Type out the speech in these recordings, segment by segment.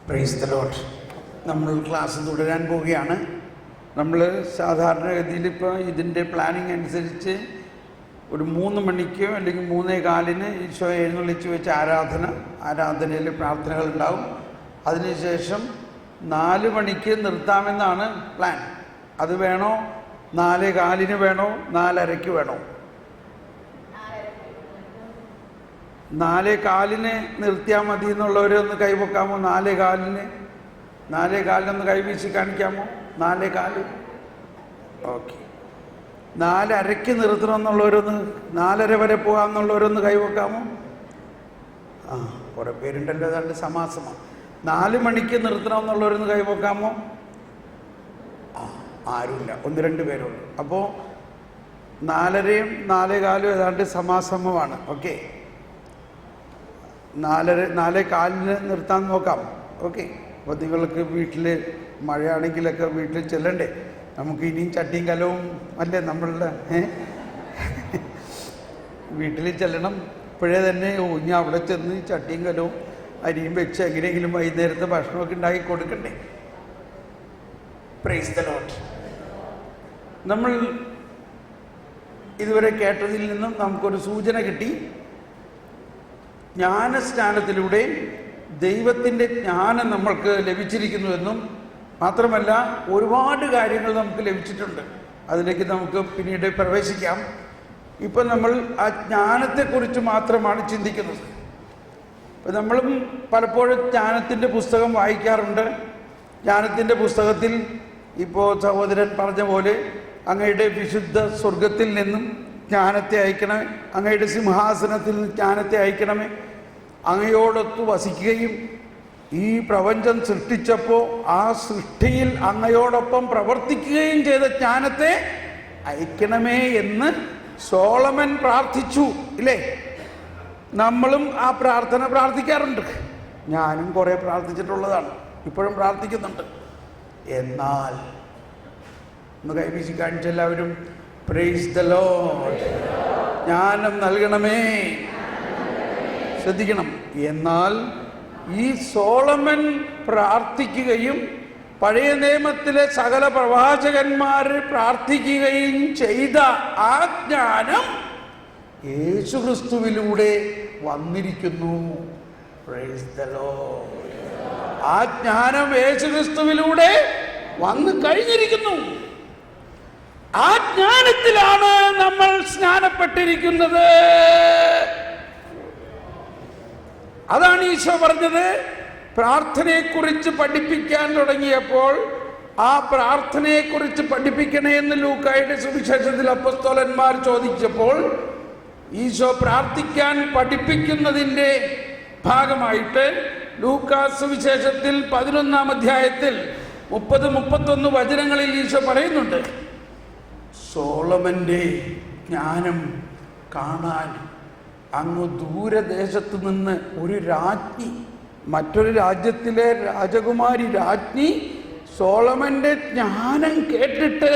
Price the Lord. നമ്മൾ class തുടരാൻ പോവുകയാണ്. നമ്മൾ സാധാരണഗതിയിൽ ഇപ്പോൾ ഇതിൻ്റെ പ്ലാനിങ് അനുസരിച്ച് ഒരു 3 മണിക്കോ അല്ലെങ്കിൽ 3:15 ഈശോ എഴുന്നള്ളിച്ച് വെച്ച ആരാധനയിൽ പ്രാർത്ഥനകളുണ്ടാവും. അതിനുശേഷം 4 മണിക്ക് നിർത്താമെന്നാണ് പ്ലാൻ. അത് വേണോ 4:15 വേണോ 4:30 വേണോ? 4:15 നിർത്തിയാൽ മതി എന്നുള്ളവരൊന്ന് കൈവെക്കാമോ? 4:15 കൈവീശി കാണിക്കാമോ? 4:15. ഓക്കെ. 4:30 നിർത്തണമെന്നുള്ളവരൊന്ന് 4:30 വരെ പോകാമെന്നുള്ളവരൊന്ന് കൈവെക്കാമോ? കുറേ പേരുണ്ടല്ലോ, ഏതാണ്ട് സമാസമാണ്. 4 മണിക്ക് നിർത്തണമെന്നുള്ളവരൊന്ന് കൈവെക്കാമോ? ആരുമില്ല, 1-2 പേരുള്ളൂ. അപ്പോൾ 4:30യും 4:15 ഏതാണ്ട് സമാസമമാണ്. ഓക്കെ, 4:15 നിർത്താൻ നോക്കാം. ഓക്കെ. അപ്പോൾ നിങ്ങൾക്ക് വീട്ടിൽ മഴയാണെങ്കിലൊക്കെ വീട്ടിൽ ചെല്ലണ്ടേ? നമുക്ക് ഇനിയും ചട്ടിയും കലവും അല്ലേ നമ്മളുടെ വീട്ടിൽ ചെല്ലണം. ഇപ്പോഴേ തന്നെ ഇനി അവിടെ ചെന്ന് ചട്ടിയും കലവും അരിയും വെച്ച് എങ്ങനെയെങ്കിലും വൈകുന്നേരത്തെ ഭക്ഷണമൊക്കെ ഉണ്ടാക്കി കൊടുക്കണ്ടേ? Price the Lord. നമ്മൾ ഇതുവരെ കേട്ടതിൽ നിന്നും നമുക്കൊരു സൂചന കിട്ടി. ജ്ഞാനസ്നാനത്തിലൂടെ ദൈവത്തിൻ്റെ ജ്ഞാനം നമ്മൾക്ക് ലഭിച്ചിരിക്കുന്നുവെന്നും മാത്രമല്ല ഒരുപാട് കാര്യങ്ങൾ നമുക്ക് ലഭിച്ചിട്ടുണ്ട്. അതിലേക്ക് നമുക്ക് പിന്നീട് പ്രവേശിക്കാം. ഇപ്പം നമ്മൾ ആ ജ്ഞാനത്തെക്കുറിച്ച് മാത്രമാണ് ചിന്തിക്കുന്നത്. ഇപ്പം നമ്മളും പലപ്പോഴും ജ്ഞാനത്തിൻ്റെ പുസ്തകം വായിക്കാറുണ്ട്. ജ്ഞാനത്തിൻ്റെ പുസ്തകത്തിൽ ഇപ്പോൾ സഹോദരൻ പറഞ്ഞ പോലെ അങ്ങയുടെ വിശുദ്ധ സ്വർഗത്തിൽ നിന്നും ജ്ഞാനത്തെ അയക്കണമേ, അങ്ങയുടെ സിംഹാസനത്തിൽ നിന്ന് ജ്ഞാനത്തെ അയക്കണമേ, അങ്ങയോടൊത്ത് വസിക്കുകയും ഈ പ്രപഞ്ചം സൃഷ്ടിച്ചപ്പോൾ ആ സൃഷ്ടിയിൽ അങ്ങയോടൊപ്പം പ്രവർത്തിക്കുകയും ചെയ്ത ജ്ഞാനത്തെ അയക്കണമേ എന്ന് സോളമൻ പ്രാർത്ഥിച്ചു, ഇല്ലേ? നമ്മളും ആ പ്രാർത്ഥന പ്രാർത്ഥിക്കാറുണ്ട്. ഞാനും കുറേ പ്രാർത്ഥിച്ചിട്ടുള്ളതാണ്, ഇപ്പോഴും പ്രാർത്ഥിക്കുന്നുണ്ട്. എന്നാൽ ഒന്ന് കൈവീശി കാണിച്ച എല്ലാവരും പ്രൈസ് ദി ലോർഡ്. ജ്ഞാനം നൽകണമേ. ശ്രദ്ധിക്കണം. എന്നാൽ ഈ സോളമൻ പ്രാർത്ഥിക്കുകയും പഴയ നിയമത്തിലെ സകല പ്രവാചകന്മാർ പ്രാർത്ഥിക്കുകയും ചെയ്ത ആ ജ്ഞാനം യേശുക്രിസ്തുവിലൂടെ വന്നിരിക്കുന്നു. Price the Lord. ആ ജ്ഞാനം യേശുക്രിസ്തുവിലൂടെ വന്നു കഴിഞ്ഞിരിക്കുന്നു. ആ ജ്ഞാനത്തിലാണ് നമ്മൾ സ്നാനപ്പെട്ടിരിക്കുന്നത്. അതാണ് ഈശോ പറഞ്ഞത്. പ്രാർത്ഥനയെക്കുറിച്ച് പഠിപ്പിക്കാൻ തുടങ്ങിയപ്പോൾ ആ പ്രാർത്ഥനയെക്കുറിച്ച് പഠിപ്പിക്കണേ എന്ന് ലൂക്കായുടെ സുവിശേഷത്തിൽ അപ്പോസ്തലന്മാർ ചോദിച്ചപ്പോൾ ഈശോ പ്രാർത്ഥിക്കാൻ പഠിപ്പിക്കുന്നതിൻ്റെ ഭാഗമായിട്ട് ലൂക്കാ സുവിശേഷത്തിൽ 11-ാം അധ്യായത്തിൽ 30-31 വചനങ്ങളിൽ ഈശോ പറയുന്നുണ്ട്, സോളമൻ്റെ ജ്ഞാനം കാണാൻ അങ്ങ് ദൂരദേശത്ത് നിന്ന് ഒരു രാജ്ഞി, മറ്റൊരു രാജ്യത്തിലെ രാജകുമാരി രാജ്ഞി സോളമൻ്റെ ജ്ഞാനം കേട്ടിട്ട്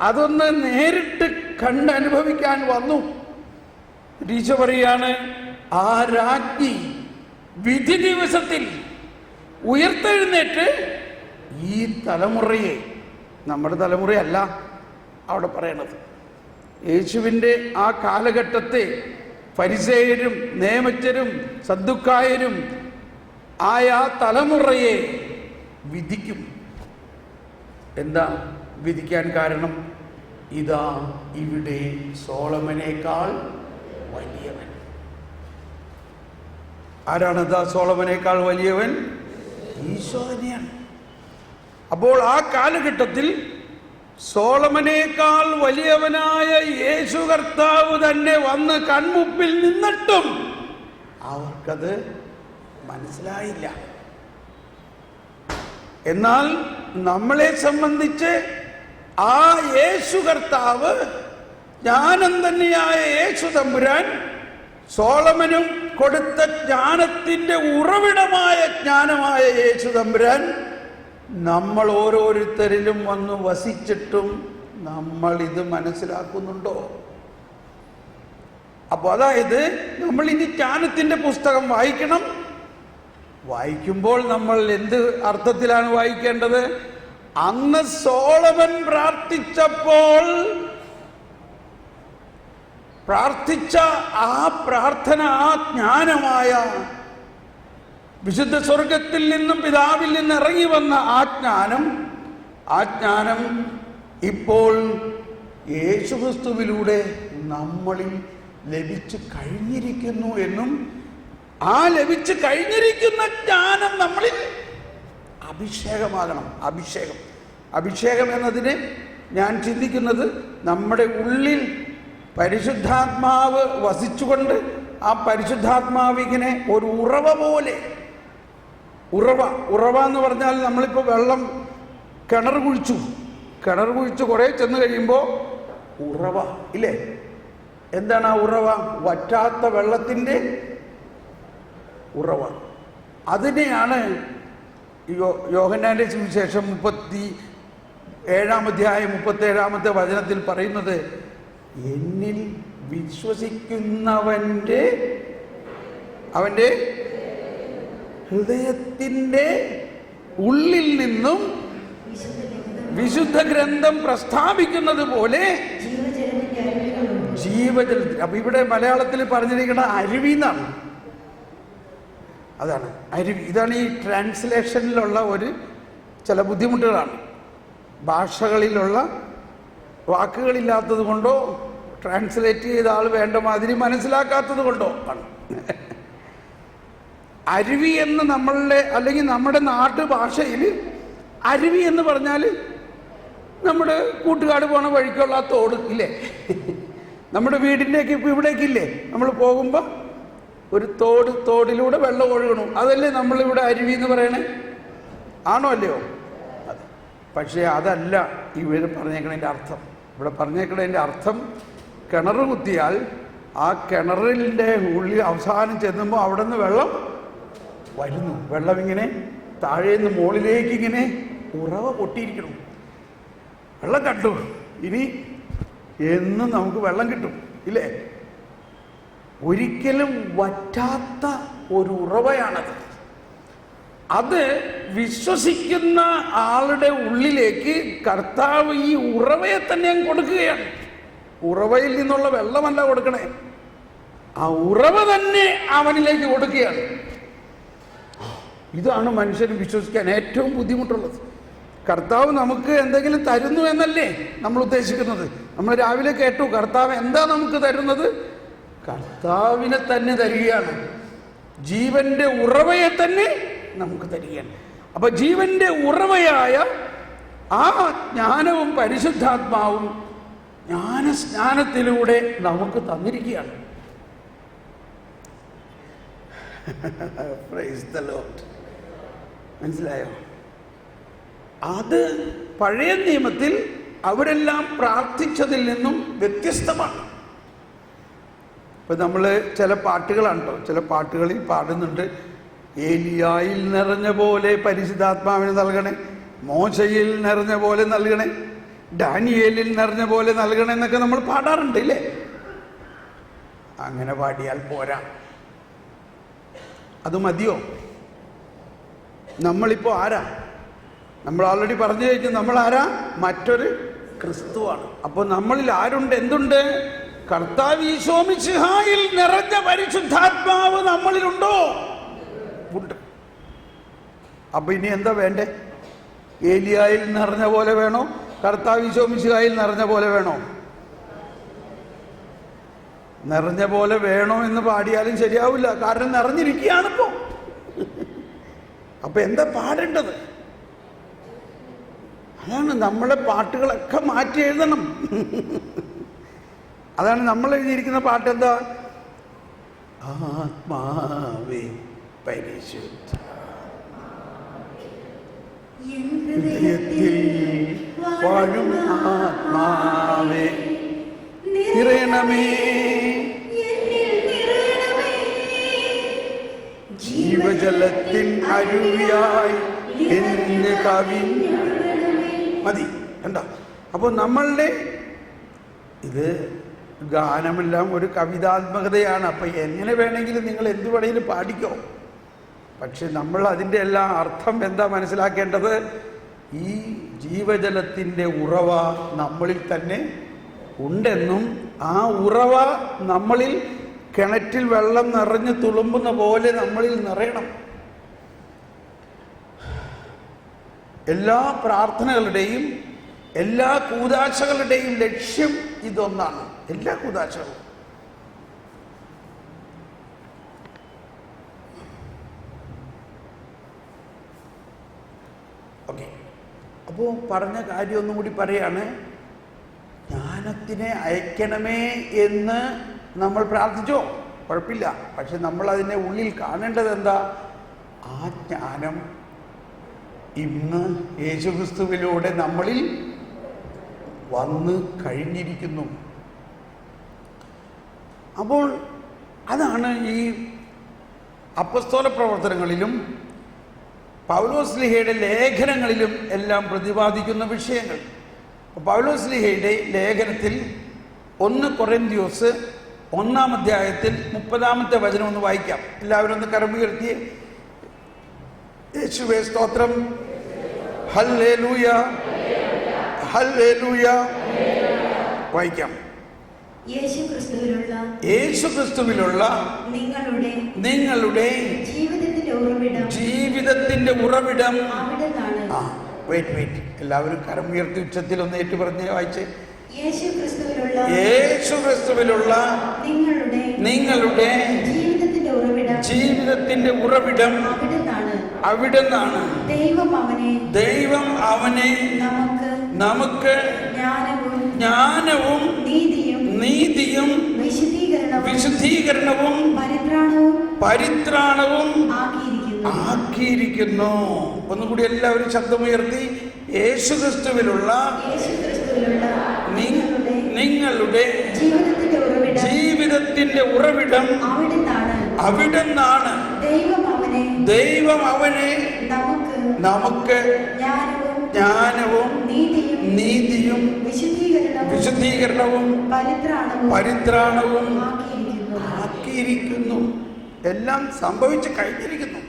അതൊന്ന് നേരിട്ട് കണ്ടനുഭവിക്കാൻ വന്നു. ഈശോ പറയാണ്, ആ രാജ്ഞി വിധി ദിവസത്തിൽ ഉയർത്തെഴുന്നേറ്റ് ഈ തലമുറയെ, നമ്മുടെ തലമുറയല്ല അവിടെ പറയണത്, യേശുവിൻ്റെ ആ കാലഘട്ടത്തെ ഫരിസേയരും നിയമജ്ഞരും സദ്ദുക്കായരും ആയ തലമുറയെ വിധിക്കും. എന്താ വിധിക്കാൻ കാരണം? ഇതാ ഇവിടെ സോളമനേക്കാൾ വലിയവൻ. ആരാണതാ സോളമനേക്കാൾ വലിയവൻ? ഈശോ തന്നെയാണ്. അപ്പോൾ ആ കാലഘട്ടത്തിൽ സോളമനേക്കാൾ വലിയവനായ യേശു കർത്താവ് തന്നെ വന്ന് കൺമുപ്പിൽ നിന്നിട്ടും അവർക്കത് മനസ്സിലായില്ല. എന്നാൽ നമ്മളെ സംബന്ധിച്ച് ആ യേശു കർത്താവ്, ജ്ഞാനം തന്നെയായ യേശു തമ്പുരാൻ, സോളമനും കൊടുത്ത ജ്ഞാനത്തിൻ്റെ ഉറവിടമായ ജ്ഞാനമായ യേശു തമ്പുരാൻ നമ്മൾ ഓരോരുത്തരിലും വന്ന് വസിച്ചിട്ടും നമ്മൾ ഇത് മനസ്സിലാക്കുന്നുണ്ടോ? അപ്പോൾ അതായത് നമ്മൾ ഇനി ജ്ഞാനത്തിൻ്റെ പുസ്തകം വായിക്കണം. വായിക്കുമ്പോൾ നമ്മൾ എന്ത് അർത്ഥത്തിലാണ് വായിക്കേണ്ടത്? അന്ന് സോളമൻ പ്രാർത്ഥിച്ചപ്പോൾ പ്രാർത്ഥിച്ച ആ പ്രാർത്ഥന, ആ ജ്ഞാനമായ വിശുദ്ധ സ്വർഗത്തിൽ നിന്നും പിതാവിൽ നിന്ന് ഇറങ്ങി വന്ന ആ ജ്ഞാനം ഇപ്പോൾ യേശുക്രിസ്തുവിലൂടെ നമ്മളിൽ ലഭിച്ചു കഴിഞ്ഞിരിക്കുന്നു എന്നും ആ ലഭിച്ചു കഴിഞ്ഞിരിക്കുന്ന ജ്ഞാനം നമ്മളിൽ അഭിഷേകമാകണം. അഭിഷേകം എന്നതിന് ഞാൻ ചിന്തിക്കുന്നത് നമ്മുടെ ഉള്ളിൽ പരിശുദ്ധാത്മാവ് വസിച്ചുകൊണ്ട് ആ പരിശുദ്ധാത്മാവ് ഇങ്ങനെ ഒരു ഉറവ പോലെ, ഉറവ എന്ന് പറഞ്ഞാൽ നമ്മളിപ്പോൾ വെള്ളം കിണർ കുഴിച്ചു കുറേ ചെന്ന് കഴിയുമ്പോൾ ഉറവ ഇല്ലേ? എന്താണ് ആ ഉറവ? വറ്റാത്ത വെള്ളത്തിൻ്റെ ഉറവ. അതിനെയാണ് യോഹന്നാന്റെ സുവിശേഷം 37-ാമത്തെ വചനത്തിൽ പറയുന്നത്, എന്നിൽ വിശ്വസിക്കുന്നവൻ്റെ അവൻ്റെ ഹൃദയത്തിൻ്റെ ഉള്ളിൽ നിന്നും വിശുദ്ധ ഗ്രന്ഥം പ്രസ്താവിക്കുന്നത് പോലെ ജീവജലത്തിൽ. അപ്പൊ ഇവിടെ മലയാളത്തിൽ പറഞ്ഞിരിക്കുന്ന അരുവിന്നാണ്. അതാണ് അരുവി. ഇതാണ് ഈ ട്രാൻസ്ലേഷനിലുള്ള ചില ബുദ്ധിമുട്ടുകളാണ്. ഭാഷകളിലുള്ള വാക്കുകളില്ലാത്തത് കൊണ്ടോ ട്രാൻസ്ലേറ്റ് ചെയ്ത ആൾ വേണ്ട മാതിരി മനസ്സിലാക്കാത്തത് കൊണ്ടോ ആണ്. അരുവി എന്ന് അല്ലെങ്കിൽ നമ്മുടെ നാട്ടുഭാഷയിൽ അരുവി എന്ന് പറഞ്ഞാൽ നമ്മുടെ കൂട്ടുകാട് പോണ വഴിക്കുള്ള ആ തോട് ഇല്ലേ? നമ്മുടെ വീടിൻ്റെയൊക്കെ ഇപ്പം ഇവിടേക്കില്ലേ? നമ്മൾ പോകുമ്പോൾ ഒരു തോടിലൂടെ വെള്ളം ഒഴുകണം. അതല്ലേ നമ്മളിവിടെ അരുവി എന്ന് പറയണേ? ആണോ അല്ലയോ? പക്ഷേ അതല്ല ഇവിടെ പറഞ്ഞേക്കണതിൻ്റെ അർത്ഥം. ഇവിടെ പറഞ്ഞേക്കണതിൻ്റെ അർത്ഥം, കിണർ കുത്തിയാൽ ആ കിണറിൻ്റെ ഉള്ളിൽ അവസാനം ചെന്നുമ്പോൾ അവിടെ നിന്ന് വെള്ളം വരുന്നു. വെള്ളം ഇങ്ങനെ താഴേന്ന് മുകളിലേക്ക് ഇങ്ങനെ ഉറവ പൊട്ടിയിരിക്കണം. വെള്ളം കണ്ടു, ഇനി എന്നും നമുക്ക് വെള്ളം കിട്ടും ഇല്ലേ? ഒരിക്കലും വറ്റാത്ത ഒരു ഉറവയാണത്. അത് വിശ്വസിക്കുന്ന ആളുടെ ഉള്ളിലേക്ക് കർത്താവ് ഈ ഉറവയെ തന്നെ അങ്ങ് കൊടുക്കുകയാണ്. ഉറവയിൽ നിന്നുള്ള വെള്ളമല്ല കൊടുക്കണേ, ആ ഉറവ തന്നെ അവനിലേക്ക് കൊടുക്കുകയാണ്. ഇതാണ് മനുഷ്യന് വിശ്വസിക്കാൻ ഏറ്റവും ബുദ്ധിമുട്ടുള്ളത്. കർത്താവ് നമുക്ക് എന്തെങ്കിലും തരുന്നു എന്നല്ലേ നമ്മൾ ഉദ്ദേശിക്കുന്നത്. നമ്മൾ രാവിലെ കേട്ടു, കർത്താവ് എന്താ നമുക്ക് തരുന്നത്? കർത്താവിനെ തന്നെ തരികയാണ്. ജീവന്റെ ഉറവയെ തന്നെ നമുക്ക് തരികയാണ്. അപ്പൊ ജീവന്റെ ഉറവയായ ആ ജ്ഞാനവും പരിശുദ്ധാത്മാവും ജ്ഞാനസ്നാനത്തിലൂടെ നമുക്ക് തന്നിരിക്കുകയാണ്. Praise the lord. മനസ്സിലായോ? അത് പഴയ നിയമത്തിൽ അവരെല്ലാം പ്രാർത്ഥിച്ചതിൽ നിന്നും വ്യത്യസ്തമാണ്. ഇപ്പം നമ്മൾ ചില പാട്ടുകളാണല്ലോ, ചില പാട്ടുകളിൽ പാടുന്നുണ്ട്, ഏലിയായിൽ നിറഞ്ഞ പോലെ പരിശുദ്ധാത്മാവിന് നൽകണേ, മോശയിൽ നിറഞ്ഞ പോലെ നൽകണേ, ഡാനിയേലിൽ നിറഞ്ഞ പോലെ നൽകണേ എന്നൊക്കെ നമ്മൾ പാടാറുണ്ട് ഇല്ലേ? അങ്ങനെ പാടിയാൽ പോരാ. അത് മതിയോ? നമ്മളിപ്പോൾ ആരാ? നമ്മൾ ഓൾറെഡി പറഞ്ഞു കഴിഞ്ഞു, നമ്മൾ ആരാ? മറ്റൊരു ക്രിസ്തുവാണ്. അപ്പോൾ നമ്മളിൽ ആരുണ്ട്? എന്തുണ്ട്? കർത്താവ് ഈശോ മിശിഹായിൽ നിറഞ്ഞ പരിശുദ്ധാത്മാവ് നമ്മളിലുണ്ടോ? ഉണ്ട്. അപ്പൊ ഇനി എന്താ വേണ്ടേ? ഏലിയായിൽ നിറഞ്ഞ പോലെ വേണോ? കർത്താവ് ഈശോ മിശിഹായിൽ നിറഞ്ഞ പോലെ വേണോ? നിറഞ്ഞ പോലെ വേണോ എന്ന് പാടിയാലും ശരിയാവില്ല, കാരണം നിറഞ്ഞിരിക്കുകയാണിപ്പോ. അപ്പൊ എന്താ പാടേണ്ടത്? അതാണ് നമ്മളെ പാട്ടുകളൊക്കെ മാറ്റി എഴുതണം. അതാണ് നമ്മൾ എഴുതിയിരിക്കുന്ന പാട്ട്. എന്താ? ആത്മാവേ പരിശുദ്ധ ഹൃദയത്തിൽ വാഴും ആത്മാവേ നിറയണമേ, ജീവജലത്തിൻ അരുവിയായി എന്ന് കവിഞ്ഞു. മതി, കണ്ട? അപ്പോൾ നമ്മളുടെ ഇത് ഗാനമെല്ലാം ഒരു കവിതാത്മകതയാണ്. അപ്പം എങ്ങനെ വേണമെങ്കിലും നിങ്ങൾ എന്ത് വേണമെങ്കിലും പാടിക്കോ. പക്ഷെ നമ്മൾ അതിൻ്റെ എല്ലാം അർത്ഥം എന്താ മനസ്സിലാക്കേണ്ടത്? ഈ ജീവജലത്തിൻ്റെ ഉറവ നമ്മളിൽ തന്നെ ഉണ്ടെന്നും ആ ഉറവ നമ്മളിൽ കിണറ്റിൽ വെള്ളം നിറഞ്ഞ് തുളുമ്പുന്ന പോലെ നമ്മളിൽ നിറയണം. എല്ലാ പ്രാർത്ഥനകളുടെയും എല്ലാ കൂദാശകളുടെയും ലക്ഷ്യം ഇതൊന്നാണ്. എല്ലാ കൂദാശകളും ഓക്കെ. അപ്പോൾ പറഞ്ഞ കാര്യം ഒന്നും കൂടി പറയാണ്. ജ്ഞാനത്തിനെ അയക്കണമേ എന്ന് നമ്മൾ പ്രാർത്ഥിച്ചോ? കുഴപ്പമില്ല. പക്ഷെ നമ്മൾ അതിനെ ഉള്ളിൽ കാണേണ്ടത് എന്താ? ആ ജ്ഞാനം ഇന്ന് യേശുക്രിസ്തുവിലൂടെ നമ്മളിൽ വന്ന് കഴിഞ്ഞിരിക്കുന്നു. അപ്പോൾ അതാണ് ഈ അപ്പസ്തോല പ്രവർത്തനങ്ങളിലും പൗലോസ്ലീഹയുടെ ലേഖനങ്ങളിലും എല്ലാം പ്രതിപാദിക്കുന്ന വിഷയങ്ങൾ. പൗലോസ്ലീഹയുടെ ലേഖനത്തിൽ 1 കൊരിന്ത്യോസ് 1-ാം അധ്യായത്തിൽ 30-ാമത്തെ വചനം ഒന്ന് വായിക്കാം. എല്ലാവരും ഒന്ന് കരമുയർത്തി യേശുവേ സ്തോത്രം, ഹല്ലേലൂയ, ഹല്ലേലൂയ വായിക്കാം. യേശുക്രിസ്തുവിലുള്ള നിങ്ങളുടെ ജീവിതത്തിന്റെ ഉറവിടം. വെയിറ്റ് എല്ലാവരും കരമുയർത്തി ഉച്ചത്തിൽ ഒന്ന് ഏറ്റു പറഞ്ഞ് വായിച്ചേ. യേശുക്രിസ്തുവിലുള്ള നിങ്ങളുടെ ജീവിതത്തിന്റെ ഉറവിടം അവിടുന്നാണ്. ദൈവം അവനെ നമുക്ക് ജ്ഞാനവും നീതിയും വിശുദ്ധീകരണവും പരിത്രാണവും ആക്കിയിരിക്കുന്നു. ഒന്നുകൂടി എല്ലാവരും ശബ്ദമുയർത്തി. യേശുക്രിസ്തുവിലുള്ള നിങ്ങളുടെ ജീവിതത്തിന്റെ ഉറവിടം അവിടുന്നാണ്. ദൈവം അവനെ നമുക്ക് ജ്ഞാനവും നീതിയും വിശുദ്ധീകരണവും പരിത്രാണവും ആക്കിയിരിക്കുന്നു. എല്ലാം സംഭവിച്ചു കഴിഞ്ഞിരിക്കുന്നു.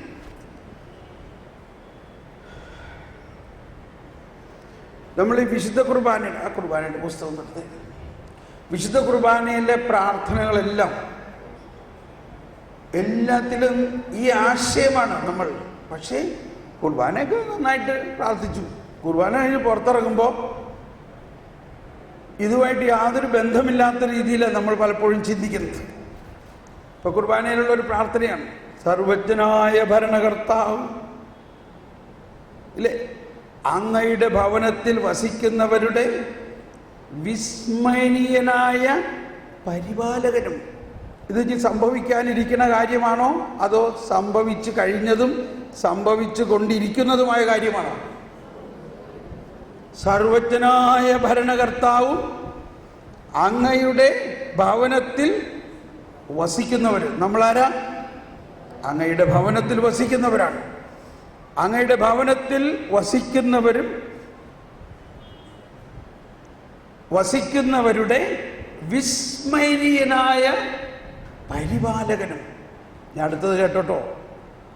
നമ്മൾ ഈ വിശുദ്ധ കുർബാനയുടെ കുർബാനയുടെ പുസ്തകം എടുത്ത് വിശുദ്ധ കുർബാനയിലെ പ്രാർത്ഥനകളെല്ലാം എല്ലാത്തിലും ഈ ആശയമാണ് നമ്മൾ. പക്ഷേ കുർബാനയൊക്കെ നന്നായിട്ട് പ്രാർത്ഥിച്ചു. കുർബാന കഴിഞ്ഞ് പുറത്തിറങ്ങുമ്പോൾ ഇതുമായിട്ട് യാതൊരു ബന്ധമില്ലാത്ത രീതിയിലാണ് നമ്മൾ പലപ്പോഴും ചിന്തിക്കുന്നത്. ഇപ്പോൾ കുർബാനയിലുള്ള ഒരു പ്രാർത്ഥനയാണ്, സർവജ്ഞനായ ഭരണകർത്താവ് ഇല്ലേ, അങ്ങയുടെ ഭവനത്തിൽ വസിക്കുന്നവരുടെ വിസ്മരണീയനായ പരിപാലകനും. ഇത് ഇനി സംഭവിക്കാനിരിക്കുന്ന കാര്യമാണോ അതോ സംഭവിച്ചു കഴിഞ്ഞതും സംഭവിച്ചു കൊണ്ടിരിക്കുന്നതുമായ കാര്യമാണോ? സർവജ്ഞനായ ഭരണകർത്താവും അങ്ങയുടെ ഭവനത്തിൽ വസിക്കുന്നവർ. നമ്മളാരാ? അങ്ങയുടെ ഭവനത്തിൽ വസിക്കുന്നവരാണ്. അങ്ങയുടെ ഭവനത്തിൽ വസിക്കുന്നവരുടെ വിസ്മരണീയനായ പരിപാലകനും. ഞാൻ അടുത്തത് കേട്ടോ,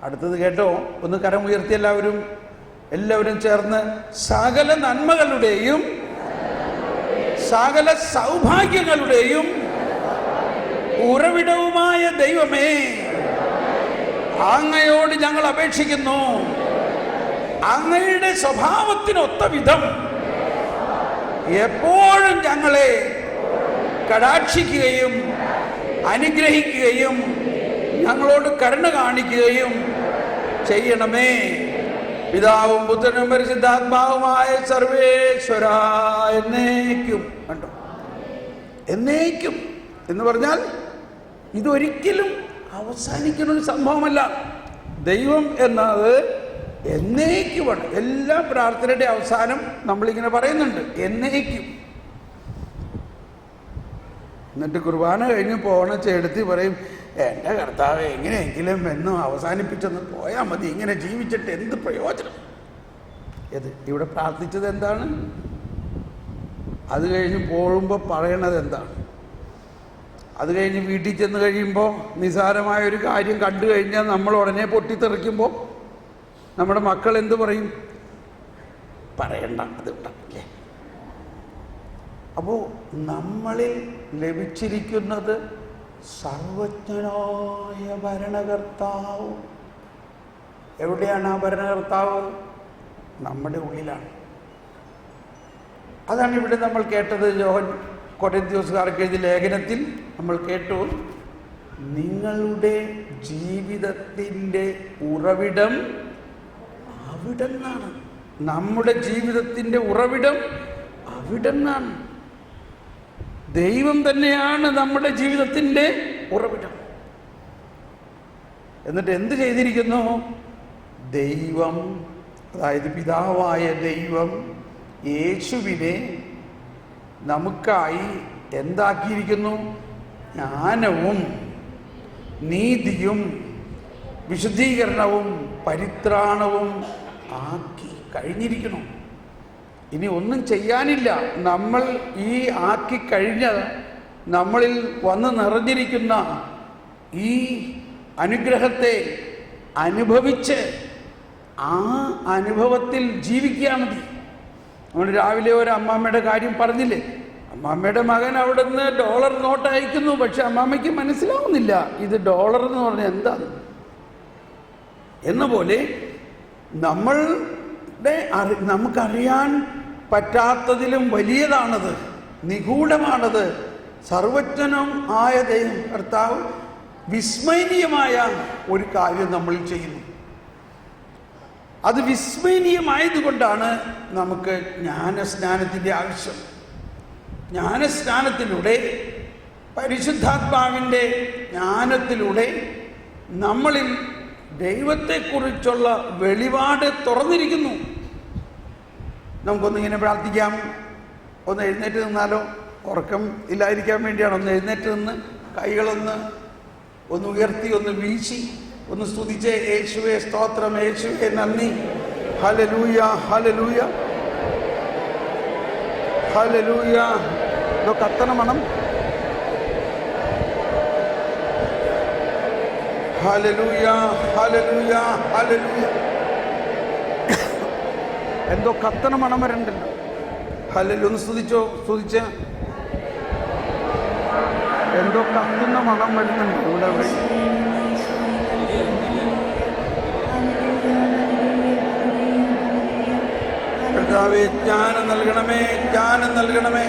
അടുത്തത് കേട്ടോ. ഒന്ന് കരമുയർത്തി എല്ലാവരും ചേർന്ന്. സകല നന്മകളുടെയും സകല സൗഭാഗ്യങ്ങളുടെയും ഉറവിടവുമായ ദൈവമേ, അങ്ങയോട് ഞങ്ങൾ അപേക്ഷിക്കുന്നു. അങ്ങയുടെ സ്വഭാവത്തിനൊത്ത വിധം എപ്പോഴും ഞങ്ങളെ കടാക്ഷിക്കുകയും അനുഗ്രഹിക്കുകയും ഞങ്ങളോട് കരുണ കാണിക്കുകയും ചെയ്യണമേ. പിതാവും പുത്രനും പരിശുദ്ധാത്മാവുമായ സർവേശ്വര എന്നേക്കും. കണ്ടോ, എന്നേക്കും എന്ന് പറഞ്ഞാൽ ഇതൊരിക്കലും അവസാനിക്കുന്നൊരു സംഭവമല്ല. ദൈവം എന്നത് എന്നേക്കുമാണ്. എല്ലാ പ്രാർത്ഥനയുടെ അവസാനം നമ്മളിങ്ങനെ പറയുന്നുണ്ട്, എന്നേക്കും. എന്നിട്ട് കുർബാന കഴിഞ്ഞ് പോണ ചേടത്തി പറയും, എൻ്റെ കർത്താവെ എങ്ങനെയെങ്കിലും എന്നും അവസാനിപ്പിച്ചെന്ന് പോയാൽ മതി, ഇങ്ങനെ ജീവിച്ചിട്ട് എന്ത് പ്രയോജനം. ഇവിടെ പ്രാർത്ഥിച്ചത് എന്താണ്? അത് കഴിഞ്ഞ് പോകുമ്പോൾ പറയണത് എന്താണ്? അത് കഴിഞ്ഞ് വീട്ടിൽ ചെന്ന് കഴിയുമ്പോൾ നിസ്സാരമായ ഒരു കാര്യം കണ്ടു കഴിഞ്ഞാൽ നമ്മൾ ഉടനെ പൊട്ടിത്തെറിക്കുമ്പോൾ നമ്മുടെ മക്കൾ എന്ത് പറയും? പറയണ്ട, അത് ഉണ്ടാവില്ലേ. അപ്പോൾ നമ്മളിൽ ലഭിച്ചിരിക്കുന്നത് സർവജ്ഞനായ ഭരണകർത്താവ്. എവിടെയാണ് ആ ഭരണകർത്താവ്? നമ്മുടെ ഉള്ളിലാണ്. അതാണ് ഇവിടെ നമ്മൾ കേട്ടത്. കൊരിന്ത്യർക്കാർക്ക് എഴുതിയ ലേഖനത്തിൽ നമ്മൾ കേട്ടു, നിങ്ങളുടെ ജീവിതത്തിൻ്റെ ഉറവിടം അവിടെ നിന്നാണ്. നമ്മുടെ ജീവിതത്തിൻ്റെ ഉറവിടം അവിടെ നിന്നാണ്. ദൈവം തന്നെയാണ് നമ്മുടെ ജീവിതത്തിൻ്റെ ഉറവിടം. എന്നിട്ട് എന്ത് ചെയ്തിരിക്കുന്നു? ദൈവം, അതായത് പിതാവായ ദൈവം യേശുവിനെ നമുക്കായി എന്താക്കിയിരിക്കുന്നു? ജ്ഞാനവും നീതിയും വിശുദ്ധീകരണവും പരിത്രാണവും ആക്കി കഴിഞ്ഞിരിക്കുന്നു. ഇനി ഒന്നും ചെയ്യാനില്ല. നമ്മൾ ഈ ആക്കി കഴിഞ്ഞ, നമ്മളിൽ വന്ന് നിറഞ്ഞിരിക്കുന്ന ഈ അനുഗ്രഹത്തെ അനുഭവിച്ച് ആ അനുഭവത്തിൽ ജീവിക്കാൻ മതി. നമ്മൾ രാവിലെ ഒരു അമ്മാമ്മയുടെ കാര്യം പറഞ്ഞില്ലേ? അമ്മാമ്മയുടെ മകൻ അവിടെ നിന്ന് ഡോളർ നോട്ട് അയക്കുന്നു. പക്ഷെ അമ്മാമ്മയ്ക്ക് മനസ്സിലാവുന്നില്ല ഇത് ഡോളർ എന്ന് പറഞ്ഞാൽ എന്താണ്. എന്ന പോലെ നമുക്കറിയാൻ പറ്റാത്തതിലും വലിയതാണത്, നിഗൂഢമാണത്. സർവജ്ഞനും ആയ ദൈവം കർത്താവ് വിസ്മരണീയമായ ഒരു കാര്യം നമ്മൾ ചെയ്യുന്നു. അത് വിസ്മരണീയമായതുകൊണ്ടാണ് നമുക്ക് ജ്ഞാനസ്നാനത്തിൻ്റെ ആവശ്യം. ജ്ഞാനസ്നാനത്തിലൂടെ, പരിശുദ്ധാത്മാവിൻ്റെ ജ്ഞാനത്തിലൂടെ നമ്മളിൽ ദൈവത്തെക്കുറിച്ചുള്ള വെളിപാട് തുറന്നിരിക്കുന്നു. നമുക്കൊന്നിങ്ങനെ പ്രാർത്ഥിക്കാം. ഒന്ന് എഴുന്നേറ്റ് നിന്നാലോ? ഉറക്കം ഇല്ലാതിരിക്കാൻ വേണ്ടിയാണ്. ഒന്ന് എഴുന്നേറ്റ് നിന്ന് കൈകളൊന്ന് ഉയർത്തി, ഒന്ന് വീശി, ഒന്ന് സ്തുതിച്ച്, യേശുവേ സ്തോത്രം, യേശുവേ നന്ദി, ഹല്ലേലൂയ, ഹല്ലേലൂയ, ഹല്ലേലൂയ. കത്തണ മണം, ഹല്ലേലൂയ, ഹല്ലേലൂയ, ഹല്ലേലൂയ. എന്തോ കത്തണ മണം വരണ്ടല്ലോ. ഹല്ലേലൂയ. ഒന്ന് സ്തുതിച്ചോ, സ്തുതിച്ച്. എന്തോ കത്തുന്ന മണം വരുന്നുണ്ട് ഇവിടെ. കർത്താവേ, ജ്ഞാനം നൽകണമേ, ജ്ഞാനം നൽകണമേ,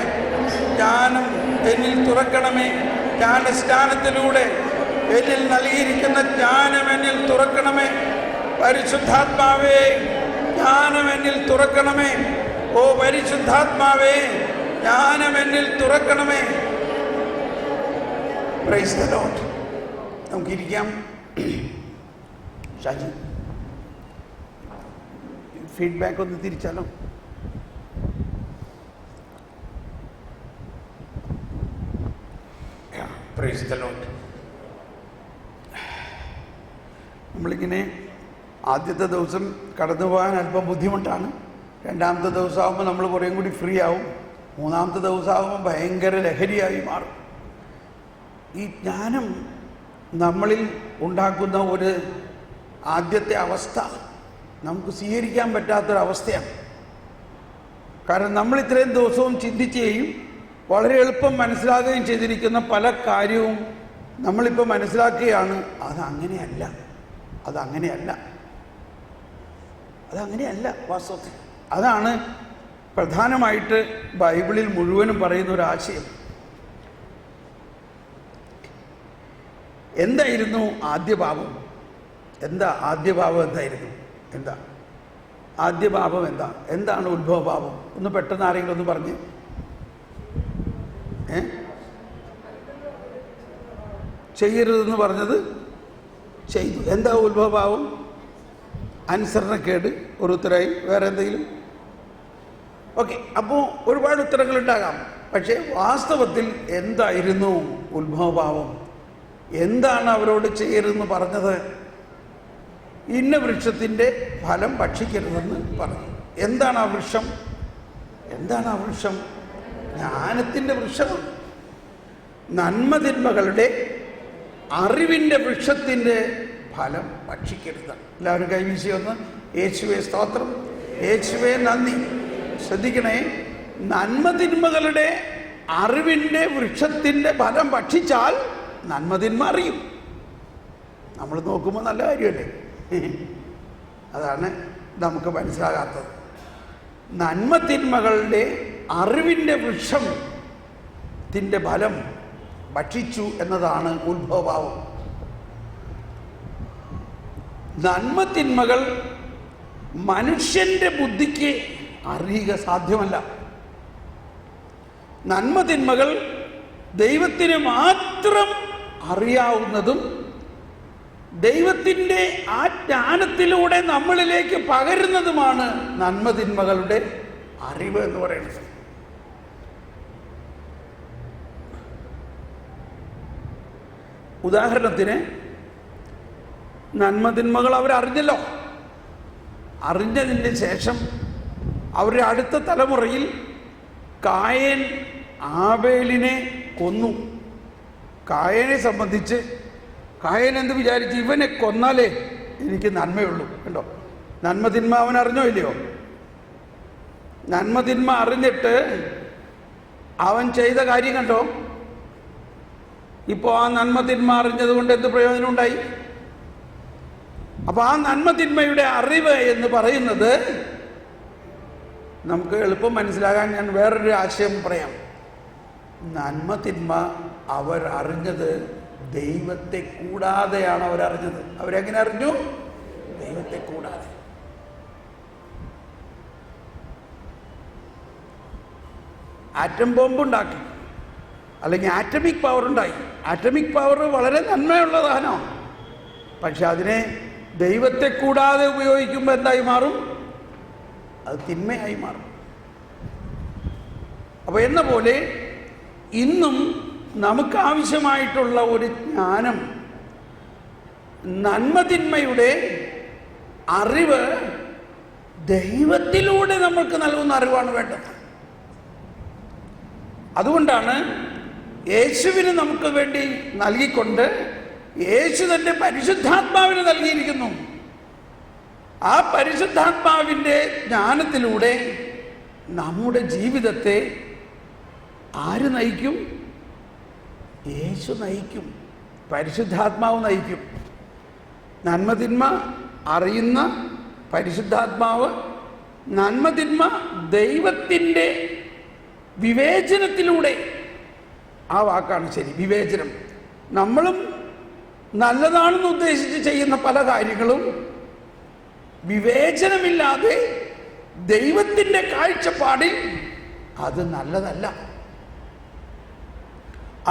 ജ്ഞാനം എന്നിൽ തുറക്കണമേ. ജ്ഞാനസ്നാനത്തിലൂടെ എന്നിൽ നൽകിയിരിക്കുന്ന ജ്ഞാനം എന്നിൽ തുറക്കണമേ. പരിശുദ്ധാത്മാവേ, ജ്ഞാനം എന്നിൽ തുറക്കണമേ. ഓ പരിശുദ്ധാത്മാവേ, ജ്ഞാനം എന്നിൽ തുറക്കണമേ. Praise the lord. നമുക്കിരിക്കാം. ഷാജി, ഫീഡ്ബാക്ക് ഒന്ന് തിരിച്ചാലോ? Price the Lord. നമ്മളിങ്ങനെ ആദ്യത്തെ ദിവസം കടന്നു പോകാൻ അല്പം ബുദ്ധിമുട്ടാണ്. രണ്ടാമത്തെ ദിവസമാകുമ്പോൾ നമ്മൾ കുറേയും കൂടി ഫ്രീ ആവും. മൂന്നാമത്തെ ദിവസമാകുമ്പോൾ ഭയങ്കര ലഹരിയായി മാറും. ഈ ജ്ഞാനം നമ്മളിൽ ഉണ്ടാക്കുന്ന ഒരു ആദ്യത്തെ അവസ്ഥ നമുക്ക് സ്വീകരിക്കാൻ പറ്റാത്തൊരവസ്ഥയാണ്. കാരണം നമ്മൾ ഇത്രയും ദിവസവും ചിന്തിക്കുകയും വളരെ എളുപ്പം മനസ്സിലാക്കുകയും ചെയ്തിരിക്കുന്ന പല കാര്യവും നമ്മളിപ്പോൾ മനസ്സിലാക്കുകയാണ് അതങ്ങനെയല്ല, അതങ്ങനെയല്ല, അതങ്ങനെയല്ല വാസ്തവത്തിൽ. അതാണ് പ്രധാനമായിട്ട് ബൈബിളിൽ മുഴുവനും പറയുന്ന ഒരു ആശയം. എന്തായിരുന്നു ആദ്യ പാപം? ആദ്യ പാപം എന്തായിരുന്നു? ആദ്യ പാപം എന്താണ് ഉത്ഭവ പാപം? ഒന്ന് പെട്ടെന്ന് ആരെങ്കിലും ഒന്ന് പറഞ്ഞ്. ചെയ്യരുതെന്ന് പറഞ്ഞത് ചെയ്തു. എന്താ ഉത്ഭവ പാപം? അനുസരണക്കേട് ഒരു ഉത്തരമായി. വേറെ എന്തെങ്കിലും? ഓക്കെ, അപ്പോൾ ഒരുപാട് ഉത്തരങ്ങളുണ്ടാകാം. പക്ഷേ വാസ്തവത്തിൽ എന്തായിരുന്നു ഉത്ഭവ പാപം? എന്താണ് അവരോട് ചെയ്യരുതെന്ന് പറഞ്ഞത്? ഇന്ന വൃക്ഷത്തിൻ്റെ ഫലം ഭക്ഷിക്കരുതെന്ന് പറഞ്ഞു. എന്താണ് ആ വൃക്ഷം? ജ്ഞാനത്തിൻ്റെ വൃക്ഷമാണ്. നന്മതിന്മകളുടെ അറിവിൻ്റെ വൃക്ഷത്തിൻ്റെ ഫലം ഭക്ഷിക്കരുത്. എല്ലാവരും കൈവീശി ഒന്ന് യേശുവേ സ്തോത്രം, യേശുവേ നന്ദി. ശ്രദ്ധിക്കണേ, നന്മതിന്മകളുടെ അറിവിൻ്റെ വൃക്ഷത്തിൻ്റെ ഫലം ഭക്ഷിച്ചാൽ നന്മതിന്മ അറിയും. നമ്മൾ നോക്കുമ്പോൾ നല്ല കാര്യമല്ലേ? അതാണ് നമുക്ക് മനസ്സിലാകാത്തത്. നന്മതിന്മകളുടെ അറിവിൻ്റെ വൃക്ഷത്തിൻ്റെ ഫലം ഭക്ഷിച്ചു എന്നതാണ് ഉത്ഭവഭാവം. നന്മതിന്മകൾ മനുഷ്യൻ്റെ ബുദ്ധിക്ക് അറിയുക സാധ്യമല്ല. നന്മതിന്മകൾ ദൈവത്തിന് മാത്രം അറിയാവുന്നതും ദൈവത്തിൻ്റെ ആ ജ്ഞാനത്തിലൂടെ നമ്മളിലേക്ക് പകരുന്നതുമാണ് നന്മതിന്മകളുടെ അറിവ് എന്ന് പറയുന്നത്. ഉദാഹരണത്തിന്, നന്മതിന്മകൾ അവരറിഞ്ഞല്ലോ. അറിഞ്ഞതിന് ശേഷം അവരുടെ അടുത്ത തലമുറയിൽ കായൻ ആബേലിനെ കൊന്നു. കായനെ സംബന്ധിച്ച് കായൻ എന്ത് വിചാരിച്ചു? ഇവനെ കൊന്നാലേ എനിക്ക് നന്മയുള്ളൂ. കണ്ടോ, നന്മതിന്മ അവൻ അറിഞ്ഞോ ഇല്ലയോ? നന്മതിന്മ അറിഞ്ഞിട്ട് അവൻ ചെയ്ത കാര്യം കണ്ടോ? ഇപ്പോൾ ആ നന്മതിന്മ അറിഞ്ഞത് കൊണ്ട് എന്ത് പ്രയോജനം ഉണ്ടായി? അപ്പോൾ ആ നന്മതിന്മയുടെ അറിവ് എന്ന് പറയുന്നത് നമുക്ക് എളുപ്പം മനസ്സിലാകാൻ ഞാൻ വേറൊരു ആശയം പറയാം. നന്മതിന്മ അവർ അറിഞ്ഞത് ദൈവത്തെ കൂടാതെയാണ് അവരറിഞ്ഞത്. അവരെങ്ങനെ അറിഞ്ഞു? ദൈവത്തെ കൂടാതെ. ആറ്റം ബോംബുണ്ടാക്കി, അല്ലെങ്കിൽ ആറ്റമിക് പവർ ഉണ്ടായി. ആറ്റമിക് പവർ വളരെ നന്മയുള്ളതാണോ? പക്ഷെ അതിനെ ദൈവത്തെ കൂടാതെ ഉപയോഗിക്കുമ്പോൾ എന്തായി മാറും? അത് തിന്മയായി മാറും. അപ്പോൾ എന്ന പോലെ ഇന്നും നമുക്ക് ആവശ്യമായിട്ടുള്ള ഒരു ജ്ഞാനം, നന്മതിന്മയുടെ അറിവ് ദൈവത്തിലൂടെ നമുക്ക് നൽകുന്ന അറിവാണ് വേണ്ടത്. അതുകൊണ്ടാണ് യേശുവിന് നമുക്ക് വേണ്ടി നൽകിക്കൊണ്ട് യേശു തൻ്റെ പരിശുദ്ധാത്മാവിന് നൽകിയിരിക്കുന്നു. ആ പരിശുദ്ധാത്മാവിൻ്റെ ജ്ഞാനത്തിലൂടെ നമ്മുടെ ജീവിതത്തെ ആര് നയിക്കും? യേശു നയിക്കും, പരിശുദ്ധാത്മാവ് നയിക്കും. നന്മതിന്മ അറിയുന്ന പരിശുദ്ധാത്മാവ്, നന്മതിന്മ ദൈവത്തിൻ്റെ വിവേചനത്തിലൂടെ. ആ വാക്കാണ് ശരി, വിവേചനം. നമ്മളും നല്ലതാണെന്ന് ഉദ്ദേശിച്ച് ചെയ്യുന്ന പല കാര്യങ്ങളും വിവേചനമില്ലാതെ ദൈവത്തിൻ്റെ കാഴ്ചപ്പാടിൽ അത് നല്ലതല്ല.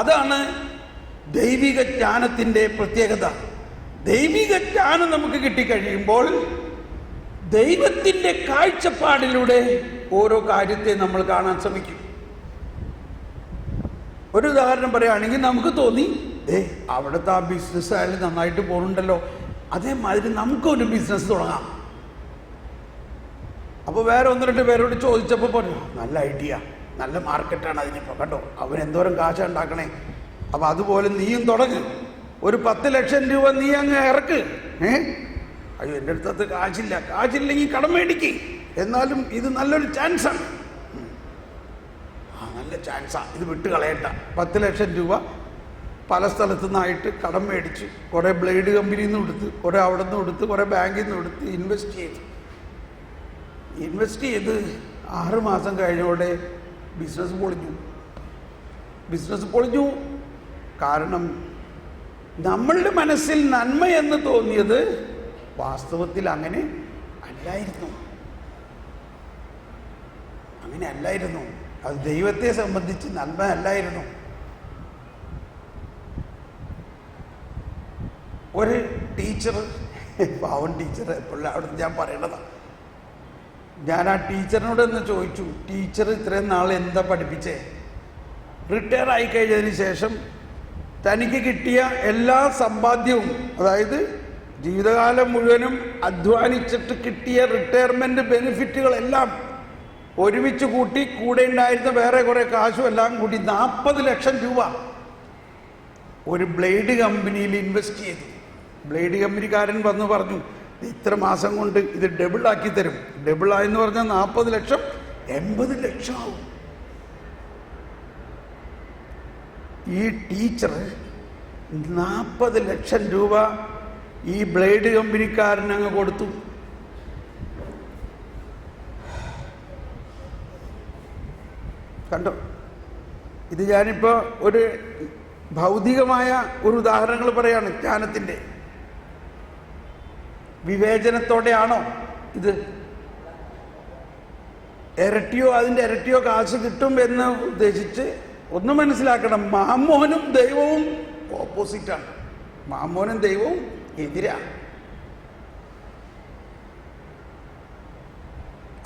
അതാണ് ദൈവിക ജ്ഞാനത്തിൻ്റെ പ്രത്യേകത. ദൈവിക ജ്ഞാനം നമുക്ക് കിട്ടിക്കഴിയുമ്പോൾ ദൈവത്തിൻ്റെ കാഴ്ചപ്പാടിലൂടെ ഓരോ കാര്യത്തെ നമ്മൾ കാണാൻ ശ്രമിക്കും. ഒരു ഉദാഹരണം പറയുകയാണെങ്കിൽ, നമുക്ക് തോന്നി അവിടുത്തെ ആ ബിസിനസ് അയാൾ നന്നായിട്ട് പോകുന്നുണ്ടല്ലോ, അതേമാതിരി നമുക്കൊരു ബിസിനസ് തുടങ്ങാം. അപ്പോൾ വേറെ ഒന്ന് രണ്ട് പേരോട് ചോദിച്ചപ്പോൾ പറഞ്ഞു, നല്ല ഐഡിയ, നല്ല മാർക്കറ്റാണ് അതിനിപ്പോൾ, കണ്ടോ അവൻ എന്തോരം കാശ ഉണ്ടാക്കണേ, അപ്പോൾ അതുപോലെ നീയും തുടങ്ങ്, ഒരു 10 ലക്ഷം രൂപ നീ അങ്ങ് ഇറക്ക്. അയ്യോ എൻ്റെ അടുത്തത് കാശില്ലെങ്കിൽ കടം മേടിക്ക്, എന്നാലും ഇത് നല്ലൊരു ചാൻസാണ്. നല്ല ചാൻസാണ്, ഇത് വിട്ട് കളയണ്ട. 10 ലക്ഷം രൂപ പല സ്ഥലത്തു നിന്നായിട്ട് കടം മേടിച്ച്, കുറേ ബ്ലേഡ് കമ്പനിയിൽ നിന്ന് കൊടുത്ത്, കുറേ അവിടെ നിന്ന് കൊടുത്ത്, കുറേ ബാങ്കിൽ നിന്ന് കൊടുത്ത് ഇൻവെസ്റ്റ് ചെയ്ത് 6 മാസം കഴിഞ്ഞോടെ ബിസിനസ് പൊളിഞ്ഞു. കാരണം നമ്മളുടെ മനസ്സിൽ നന്മ എന്ന് തോന്നിയത് വാസ്തവത്തിൽ അങ്ങനെ അല്ലായിരുന്നു. അത് ദൈവത്തെ സംബന്ധിച്ച് നന്മ അല്ലായിരുന്നു. ഒരു ടീച്ചർ, പാവൻ ടീച്ചർ, എപ്പോഴും അവിടെ ഞാൻ പറയണതാണ്. ഞാൻ ആ ടീച്ചറിനോട് ഒന്ന് ചോദിച്ചു, ടീച്ചർ ഇത്രയും നാൾ എന്താ പഠിപ്പിച്ചേ? റിട്ടയർ ആയിക്കഴിഞ്ഞതിന് ശേഷം തനിക്ക് കിട്ടിയ എല്ലാ സമ്പാദ്യവും, അതായത് ജീവിതകാലം മുഴുവനും അധ്വാനിച്ചിട്ട് കിട്ടിയ റിട്ടയർമെൻറ്റ് ബെനിഫിറ്റുകളെല്ലാം ഒരുമിച്ച് കൂട്ടി, കൂടെ ഉണ്ടായിരുന്ന വേറെ കുറേ കാശും എല്ലാം കൂടി 40 ലക്ഷം രൂപ ഒരു ബ്ലേഡ് കമ്പനിയിൽ ഇൻവെസ്റ്റ് ചെയ്തു. ബ്ലേഡ് കമ്പനിക്കാരൻ വന്ന് പറഞ്ഞു, ഇത്ര മാസം കൊണ്ട് ഇത് ഡബിളാക്കി തരും. ഡബിളായെന്ന് പറഞ്ഞാൽ 40 ലക്ഷം 80 ലക്ഷം ആവും. ഈ ടീച്ചർ 40 ലക്ഷം രൂപ ഈ ബ്ലേഡ് കമ്പനിക്കാരനങ്ങ് കൊടുത്തു. കണ്ടോ? ഇത് ഞാനിപ്പോൾ ഒരു ഭൗതികമായ ഒരു ഉദാഹരണങ്ങൾ പറയാണ്. ജ്ഞാനത്തിൻ്റെ വിവേചനത്തോടെയാണോ ഇത്? ഇരട്ടിയോ അതിൻ്റെ ഇരട്ടിയോ കാശ് കിട്ടും എന്ന് ഉദ്ദേശിച്ച് ഒന്ന് മനസ്സിലാക്കണം, മാമോനും ദൈവവും ഓപ്പോസിറ്റാണ്. മാമോനും ദൈവവും എതിരാണ്.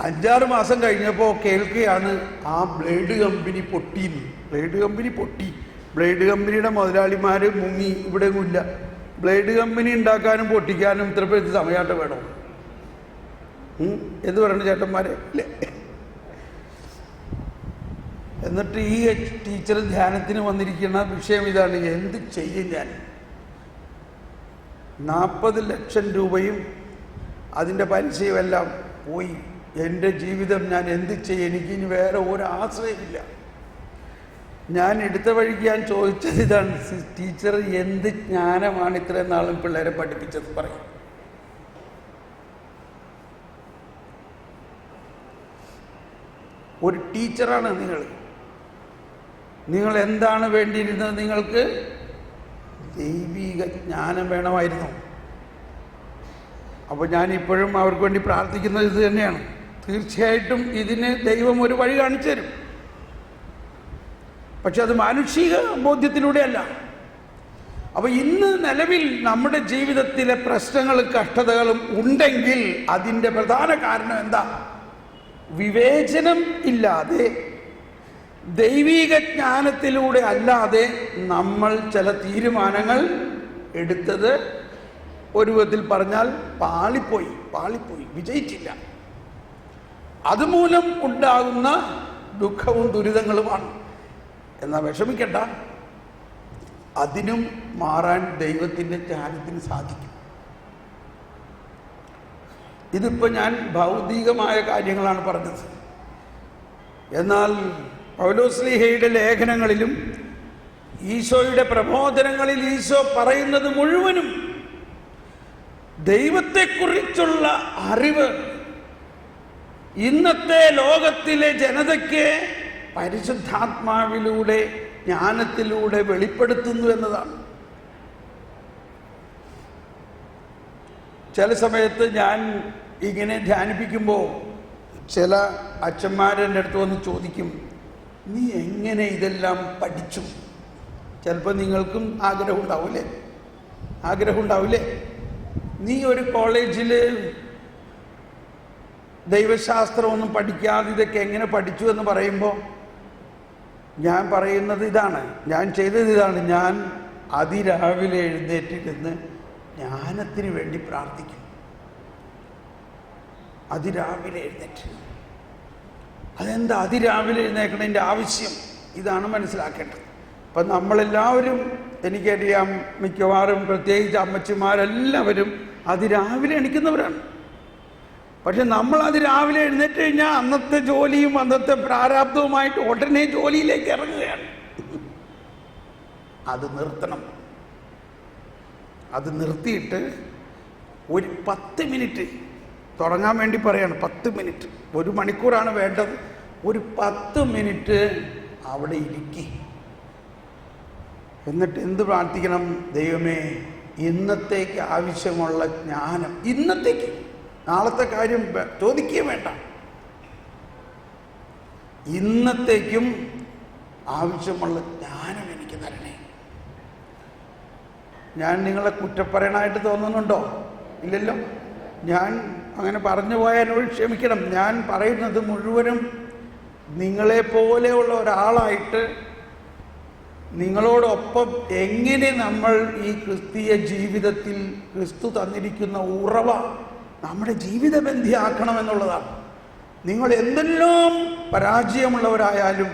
5-6 മാസം കഴിഞ്ഞപ്പോൾ കേൾക്കുകയാണ് ആ ബ്ലേഡ് കമ്പനി പൊട്ടിയെന്ന്. ബ്ലേഡ് കമ്പനി പൊട്ടി. ബ്ലേഡ് കമ്പനിയുടെ മുതലാളിമാർ മുങ്ങി. ഇവിടെ ഒന്നുമില്ല. ബ്ലേഡ് കമ്പനി ഉണ്ടാക്കാനും പൊട്ടിക്കാനും ഇത്ര പേര് സമയമായിട്ട് വേണോ? എന്ത് പറയണു ചേട്ടന്മാരെ അല്ലേ? എന്നിട്ട് ഈ ടീച്ചർ ധ്യാനത്തിന് വന്നിരിക്കുന്ന വിഷയം ഇതാണ്, എന്ത് ചെയ്യും ഞാൻ? 40 ലക്ഷം രൂപയും അതിൻ്റെ പലിശയും എല്ലാം പോയി. എൻ്റെ ജീവിതം ഞാൻ എന്ത് ചെയ്യും? എനിക്കിനി വേറെ ഒരു ആശ്രയമില്ല. ഞാൻ എടുത്ത വഴിക്ക് ഞാൻ ചോദിച്ചത് ഇതാണ്, ടീച്ചർ എന്ത് ജ്ഞാനമാണ് ഇത്രയും നാളും പിള്ളേരെ പഠിപ്പിച്ചത് പറയും. ഒരു ടീച്ചറാണ് നിങ്ങൾ എന്താണ് വേണ്ടിയിരുന്നത്? നിങ്ങൾക്ക് ദൈവിക ജ്ഞാനം വേണമായിരുന്നു. അപ്പോൾ ഞാനിപ്പോഴും അവർക്ക് വേണ്ടി പ്രാർത്ഥിക്കുന്നത് ഇത് തന്നെയാണ്. തീർച്ചയായിട്ടും ഇതിന് ദൈവം ഒരു വഴി കാണിച്ചു തരും. പക്ഷെ അത് മാനുഷിക ബോധ്യത്തിലൂടെയല്ല. അപ്പോൾ ഇന്ന് നിലവിൽ നമ്മുടെ ജീവിതത്തിലെ പ്രശ്നങ്ങളും കഷ്ടതകളും ഉണ്ടെങ്കിൽ അതിൻ്റെ പ്രധാന കാരണം എന്താ? വിവേചനം ഇല്ലാതെ, ദൈവിക ജ്ഞാനത്തിലൂടെ അല്ലാതെ നമ്മൾ ചില തീരുമാനങ്ങൾ എടുത്തത് ഒരു വിധത്തിൽ പറഞ്ഞാൽ പാളിപ്പോയി, വിജയിച്ചില്ല. അതുമൂലം ഉണ്ടാകുന്ന ദുഃഖവും ദുരിതങ്ങളുമാണ്. എന്നാൽ വിഷമിക്കണ്ട, അതിനും മാറാൻ ദൈവത്തിൻ്റെ ജ്ഞാനത്തിന് സാധിക്കും. ഇതിപ്പോൾ ഞാൻ ഭൗതികമായ കാര്യങ്ങളാണ് പറഞ്ഞത്. എന്നാൽ പൗലോസ്ലീഹയുടെ ലേഖനങ്ങളിലും ഈശോയുടെ പ്രബോധനങ്ങളിൽ ഈശോ പറയുന്നത് മുഴുവനും ദൈവത്തെക്കുറിച്ചുള്ള അറിവ് ഇന്നത്തെ ലോകത്തിലെ ജനതയ്ക്ക് പരിശുദ്ധാത്മാവിലൂടെ, ജ്ഞാനത്തിലൂടെ വെളിപ്പെടുത്തുന്നു എന്നതാണ്. ചില സമയത്ത് ഞാൻ ഇങ്ങനെ ധ്യാനിപ്പിക്കുമ്പോൾ ചില അച്ഛന്മാരെൻ്റെ അടുത്ത് വന്ന് ചോദിക്കും, നീ എങ്ങനെ ഇതെല്ലാം പഠിച്ചു? ചിലപ്പോൾ നിങ്ങൾക്കും ആഗ്രഹം ഉണ്ടാവില്ലേ? നീ ഒരു കോളേജിൽ ദൈവശാസ്ത്രമൊന്നും പഠിക്കാതെ ഇതൊക്കെ എങ്ങനെ പഠിച്ചു എന്ന് പറയുമ്പോൾ ഞാൻ പറയുന്നത് ഇതാണ്, ഞാൻ ചെയ്തത് ഇതാണ്. ഞാൻ അതിരാവിലെ എഴുന്നേറ്റിരുന്ന് ജ്ഞാനത്തിന് വേണ്ടി പ്രാർത്ഥിക്കും. അതിരാവിലെ എഴുന്നേറ്റ്. അതെന്താ അതിരാവിലെ എഴുന്നേൽക്കണതിൻ്റെ ആവശ്യം? ഇതാണ് മനസ്സിലാക്കേണ്ടത്. അപ്പം നമ്മളെല്ലാവരും, എനിക്കറിയാം, മിക്കവാറും പ്രത്യേകിച്ച് അമ്മച്ചിമാരെല്ലാവരും അതിരാവിലെ എണീക്കുന്നവരാണ്. പക്ഷെ നമ്മൾ അതിരാവിലെ എഴുന്നേറ്റ് കഴിഞ്ഞാൽ അന്നത്തെ ജോലിയും അന്നത്തെ പ്രാരാബ്ദവുമായിട്ട് ഉടനെ ജോലിയിലേക്ക് ഇറങ്ങുകയാണ്. അത് നിർത്തണം. അത് നിർത്തിയിട്ട് ഒരു 10 മിനിറ്റ് തുടങ്ങാൻ വേണ്ടി പറയാണ്. 10 മിനിറ്റ്, 1 മണിക്കൂറാണ് വേണ്ടത്. ഒരു 10 മിനിറ്റ് അവിടെ ഇരിക്കുക. എന്നിട്ട് എന്ത് പ്രാർത്ഥിക്കണം? ദൈവമേ, ഇന്നത്തേക്ക് ആവശ്യമുള്ള ജ്ഞാനം, ഇന്നത്തേക്ക്, നാളത്തെ കാര്യം ചോദിക്കുകയും വേണ്ട, ഇന്നത്തേക്കും ആവശ്യമുള്ള ജ്ഞാനം എനിക്ക് തരണേ. ഞാൻ നിങ്ങളെ കുറ്റപ്പറയണമായിട്ട് തോന്നുന്നുണ്ടോ? ഇല്ലല്ലോ. ഞാൻ അങ്ങനെ പറഞ്ഞു പോയാൽ എന്നോട് ക്ഷമിക്കണം. ഞാൻ പറയുന്നത് മുഴുവനും നിങ്ങളെപ്പോലെയുള്ള ഒരാളായിട്ട് നിങ്ങളോടൊപ്പം എങ്ങനെ നമ്മൾ ഈ ക്രിസ്തീയ ജീവിതത്തിൽ ക്രിസ്തു തന്നിരിക്കുന്ന ഉറവ നമ്മുടെ ജീവിതബന്ധിയാക്കണമെന്നുള്ളതാണ്. നിങ്ങൾ എന്തെല്ലാം പരാജയമുള്ളവരായാലും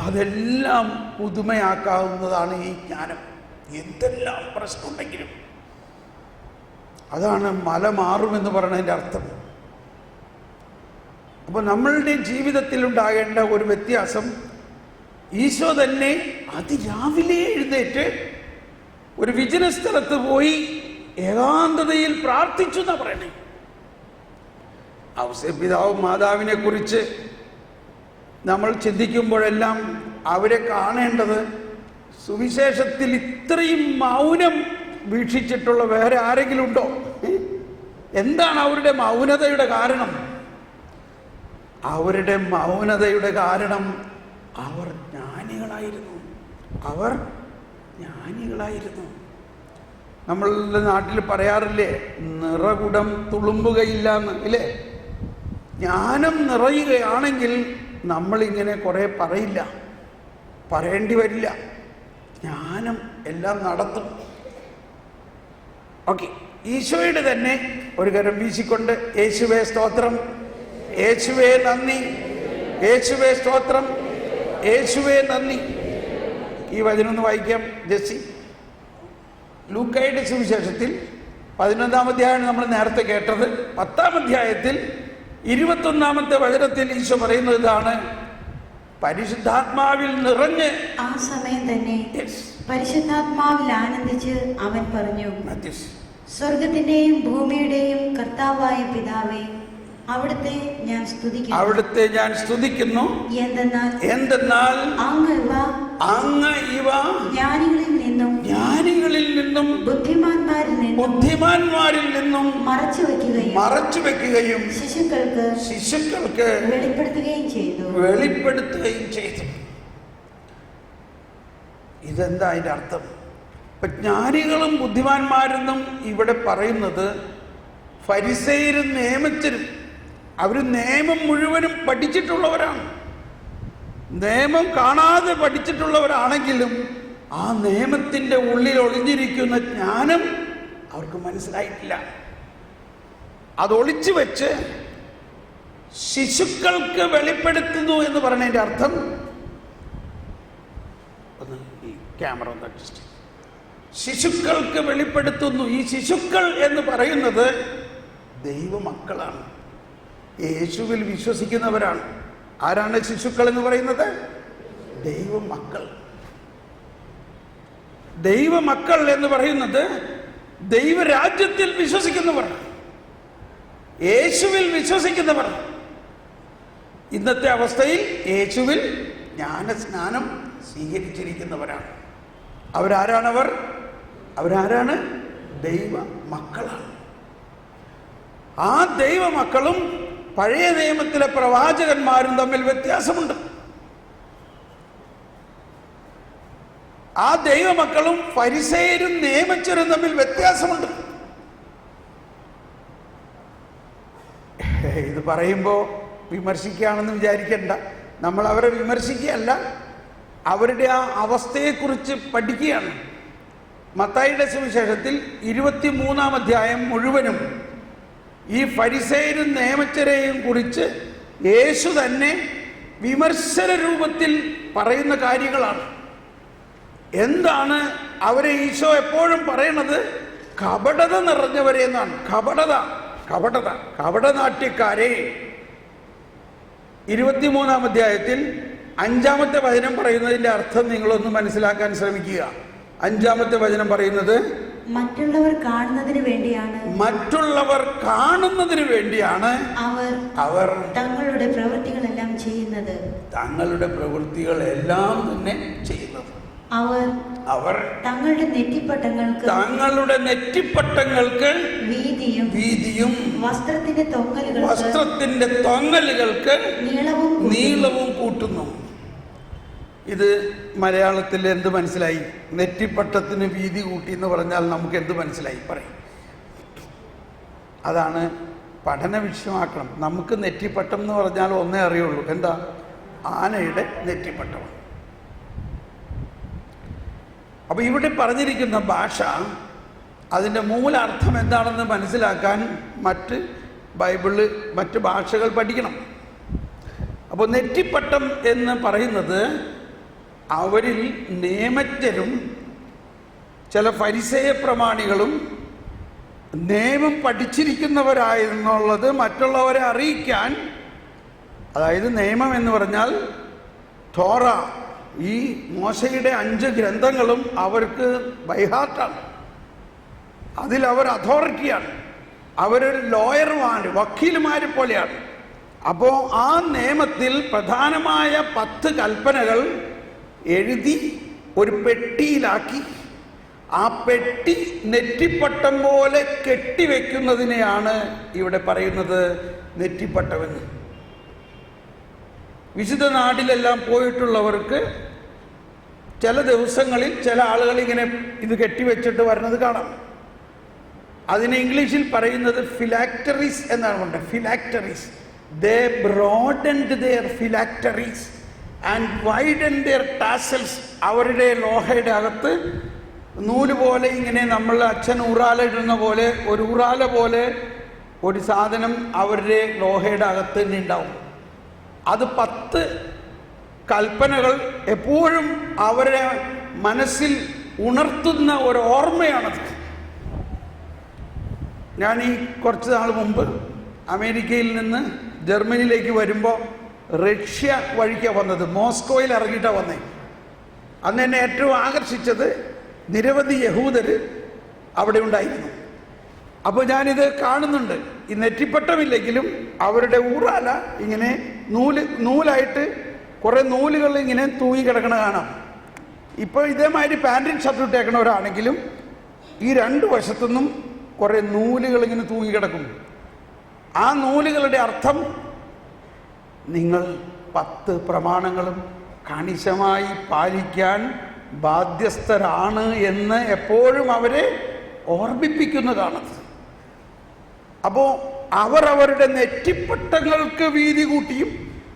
അതെല്ലാം പുതുമയാക്കാവുന്നതാണ് ഈ ജ്ഞാനം. എന്തെല്ലാം പ്രശ്നമുണ്ടെങ്കിലും. അതാണ് മല മാറുമെന്ന് പറയുന്നതിൻ്റെ അർത്ഥം. അപ്പോൾ നമ്മളുടെ ജീവിതത്തിലുണ്ടാകേണ്ട ഒരു വ്യത്യാസം, ഈശോ തന്നെ അതിരാവിലെ എഴുന്നേറ്റ് ഒരു വിജന സ്ഥലത്ത് പോയി ഏകാന്തതയിൽ പ്രാർത്ഥിച്ചു എന്നാ പറയണേ. ഔസേപ്പിതാവും മാതാവിനെ കുറിച്ച് നമ്മൾ ചിന്തിക്കുമ്പോഴെല്ലാം അവരെ കാണേണ്ടത്, സുവിശേഷത്തിൽ ഇത്രയും മൗനം വീക്ഷിച്ചിട്ടുള്ള വേറെ ആരെങ്കിലും ഉണ്ടോ? എന്താണ് അവരുടെ മൗനതയുടെ കാരണം? അവരുടെ മൗനതയുടെ കാരണം അവർ ജ്ഞാനികളായിരുന്നു. അവർ ജ്ഞാനികളായിരുന്നു. നമ്മളുടെ നാട്ടിൽ പറയാറില്ലേ, നിറകുടം തുളുമ്പുകയില്ല എന്ന്, ഇല്ലേ? ജ്ഞാനം നിറയുകയാണെങ്കിൽ നമ്മളിങ്ങനെ കുറേ പറയില്ല, പറയേണ്ടി വരില്ല. ജ്ഞാനം എല്ലാം നടത്തും. ഓക്കെ, ഈശോയുടെ തന്നെ ഒരു കരം വീശിക്കൊണ്ട് യേശുവേ സ്തോത്രം, യേശുവേ നന്ദി, യേശുവേ സ്തോത്രം, യേശുവേ നന്ദി. ഈ വചനം ഒന്ന് വായിക്കാം ജെസ്സി. ലൂക്കായുടെ സുവിശേഷത്തിൽ 11-ാം അധ്യായമാണ് നമ്മൾ നേരത്തെ കേട്ടത്. 10-ാം അധ്യായത്തിൽ 21-ാമത്തെ വചനത്തിൽ ഈശോ പറയുന്നത് ഇതാണ്: പരിശുദ്ധാത്മാവിൽ നിറഞ്ഞ് ആ സമയം തന്നെ പരിശുദ്ധാത്മാവിൽ ആനന്ദിച്ച് അവൻ പറഞ്ഞു, സ്വർഗത്തിന്റെയും ഭൂമിയുടെയും കർത്താവായ പിതാവേ, അവിടുത്തെ ഞാൻ സ്തുതിക്കുന്നു. എന്തെന്നാൽ അങ്ങ് ഇവ ജ്ഞാനികളിൽ നിന്നും ബുദ്ധിമാന്മാരിൽ നിന്നും മറച്ചു വെക്കുകയും ശിശുക്കൾക്ക് വെളിപ്പെടുത്തുകയും ചെയ്തു. ഇതെന്താ അതിന്റെ അർത്ഥം? ഇപ്പൊ ജ്ഞാനികളും ബുദ്ധിമാന്മാരെന്നും ഇവിടെ പറയുന്നത് ഫരിസേയരും നിയമജ്ഞരും. അവർ നിയമം മുഴുവനും പഠിച്ചിട്ടുള്ളവരാണ്. നിയമം കാണാതെ പഠിച്ചിട്ടുള്ളവരാണെങ്കിലും ആ നിയമത്തിൻ്റെ ഉള്ളിൽ ഒളിഞ്ഞിരിക്കുന്ന ജ്ഞാനം അവർക്ക് മനസ്സിലായിട്ടില്ല. അതൊളിച്ചു വെച്ച് ശിശുക്കൾക്ക് വെളിപ്പെടുത്തുന്നു എന്ന് പറഞ്ഞതിൻ്റെ അർത്ഥം, ഒന്ന് ഈ ക്യാമറ ഒന്ന് അഡ്ജസ്റ്റ്, ശിശുക്കൾക്ക് വെളിപ്പെടുത്തുന്നു. ഈ ശിശുക്കൾ എന്ന് പറയുന്നത് ദൈവമക്കളാണ്, യേശുവിൽ വിശ്വസിക്കുന്നവരാണ്. ആരാണ് ശിശുക്കൾ എന്ന് പറയുന്നത്? ദൈവമക്കൾ. ദൈവമക്കൾ എന്ന് പറയുന്നത് ദൈവരാജ്യത്തിൽ വിശ്വസിക്കുന്നവർ, യേശുവിൽ വിശ്വസിക്കുന്നവർ. ഇന്നത്തെ അവസ്ഥയിൽ യേശുവിൽ ജ്ഞാനസ്നാനം സ്വീകരിച്ചിരിക്കുന്നവരാണ്. അവരാരാണ്? ദൈവമക്കളാണ്. ആ ദൈവമക്കളും പഴയ നിയമത്തിലെ പ്രവാചകന്മാരും തമ്മിൽ വ്യത്യാസമുണ്ട്. ആ ദൈവമക്കളും ഫരിസേയരും നിയമജ്ഞരും തമ്മിൽ വ്യത്യാസമുണ്ട്. ഇത് പറയുമ്പോൾ വിമർശിക്കുകയാണെന്ന് വിചാരിക്കേണ്ട. നമ്മൾ അവരെ വിമർശിക്കുകയല്ല, അവരുടെ ആ അവസ്ഥയെക്കുറിച്ച് പഠിക്കുകയാണ്. മത്തായിയുടെ സുവിശേഷത്തിൽ 23-ാം അധ്യായം മുഴുവനും ഈ ഫരിസേയരും നിയമജ്ഞരെയും കുറിച്ച് യേശു തന്നെ വിമർശന രൂപത്തിൽ പറയുന്ന കാര്യങ്ങളാണ്. എന്താണ് അവരെ ഈശോ എപ്പോഴും പറയണത്? കപടത നിറഞ്ഞവരെ എന്നാണ്. കപടനാട്യക്കാരെ. 23-ാം അധ്യായത്തിൽ 5-ാമത്തെ വചനം പറയുന്നതിൻ്റെ അർത്ഥം നിങ്ങളൊന്ന് മനസ്സിലാക്കാൻ ശ്രമിക്കുക. 5-ാമത്തെ വചനം പറയുന്നത് മറ്റുള്ളവർ കാണുന്നതിന് വേണ്ടിയാണ് അവർ തങ്ങളുടെ പ്രവൃത്തികളെല്ലാം ചെയ്യുന്നത്. തന്നെ ചെയ്യുന്നത്. അവർ തങ്ങളുടെ നെറ്റിപ്പട്ടങ്ങൾക്ക് വീതിയും വസ്ത്രത്തിന്റെ തൊങ്ങലുകൾക്ക് നീളവും കൂട്ടുന്നു. ഇത് മലയാളത്തിൽ എന്ത് മനസ്സിലായി? നെറ്റിപ്പട്ടത്തിന് വീതി കൂട്ടി എന്ന് പറഞ്ഞാൽ നമുക്ക് എന്ത് മനസ്സിലായി? പറയും. അതാണ് പഠന വിഷയമാക്കണം. നമുക്ക് നെറ്റിപ്പട്ടം എന്ന് പറഞ്ഞാൽ ഒന്നേ അറിയുള്ളൂ. എന്താ? ആനയുടെ നെറ്റിപ്പട്ടം. അപ്പോൾ ഇവിടെ പറഞ്ഞിരിക്കുന്ന ഭാഷ, അതിൻ്റെ മൂലാർത്ഥം എന്താണെന്ന് മനസ്സിലാക്കാൻ മറ്റ് ഭാഷകൾ പഠിക്കണം. അപ്പോൾ നെറ്റിപ്പട്ടം എന്ന് പറയുന്നത് അവരിൽ നിയമജ്ഞരും ചില ഫരിസേയ പ്രമാണികളും നിയമം പഠിച്ചിരിക്കുന്നവരായിരുന്നുള്ളത് മറ്റുള്ളവരെ അറിയിക്കാൻ, അതായത് നിയമം എന്ന് പറഞ്ഞാൽ തോറ, ഈ മോശയുടെ 5 ഗ്രന്ഥങ്ങളും അവർക്ക് ബൈഹാർട്ടാണ്. അതിലവർ അതോറിറ്റിയാണ്, അവരൊരു ലോയറുമാണ്, വക്കീലുമാരെ പോലെയാണ്. അപ്പോൾ ആ നിയമത്തിൽ പ്രധാനമായ 10 കൽപ്പനകൾ എഴുതി ഒരു പെട്ടിയിലാക്കി ആ പെട്ടി നെറ്റിപ്പട്ടം പോലെ കെട്ടിവെക്കുന്നതിനെയാണ് ഇവിടെ പറയുന്നത് നെറ്റിപ്പട്ടമെന്ന്. വിശുദ്ധ നാട്ടിലെല്ലാം പോയിട്ടുള്ളവർക്ക് ചില ദിവസങ്ങളിൽ ചില ആളുകൾ ഇങ്ങനെ ഇത് കെട്ടിവെച്ചിട്ട് വരുന്നത് കാണാം. അതിനെ ഇംഗ്ലീഷിൽ പറയുന്നത് ഫിലാക്ടറീസ് എന്നാണ് പറയുന്നത്. Phylacteries. They broadened their phylacteries and widened their tassels. അവരുടെ ലോഹയുടെ അകത്ത് നൂല് പോലെ ഇങ്ങനെ നമ്മൾ അച്ഛൻ ഊറാല ഇടുന്ന പോലെ ഒരു ഊറാല പോലെ ഒരു സാധനം അവരുടെ ലോഹയുടെ അകത്ത് തന്നെ ഉണ്ടാവും. അത് 10 കൽപ്പനകൾ എപ്പോഴും അവരെ മനസ്സിൽ ഉണർത്തുന്ന ഒരു ഓർമ്മയാണത്. ഞാൻ ഈ കുറച്ച് നാൾ മുമ്പ് അമേരിക്കയിൽ നിന്ന് ജർമ്മനിയിലേക്ക് വരുമ്പോൾ റഷ്യ വഴിക്കാണ് വന്നത്. മോസ്കോയിൽ ഇറങ്ങിയിട്ടാണ് വന്നത്. അന്ന് എന്നെ ഏറ്റവും ആകർഷിച്ചത് നിരവധി യഹൂദർ അവിടെ ഉണ്ടായിരുന്നു. അപ്പോൾ ഞാനിത് കാണുന്നുണ്ട്. ഈ നെറ്റിപ്പട്ടമില്ലെങ്കിലും അവരുടെ ഊറാല ഇങ്ങനെ നൂലായിട്ട് കുറേ നൂലുകൾ ഇങ്ങനെ തൂങ്ങി കിടക്കണ കാണാം. ഇപ്പോൾ ഇതേമാതിരി പാൻറ്റും ഷർട്ടും ഇട്ടേക്കണവരാണെങ്കിലും ഈ 2 വശത്തുനിന്നും കുറേ നൂലുകൾ ഇങ്ങനെ തൂങ്ങിക്കിടക്കും. ആ നൂലുകളുടെ അർത്ഥം നിങ്ങൾ 10 പ്രമാണങ്ങളും കണിശമായി പാലിക്കാൻ ബാധ്യസ്ഥരാണ് എന്ന് എപ്പോഴും അവരെ ഓർമ്മിപ്പിക്കുന്നതാണത്. അപ്പോൾ അവർ അവരുടെ നെറ്റിപ്പട്ടങ്ങൾക്ക് വീതി കൂട്ടിയും,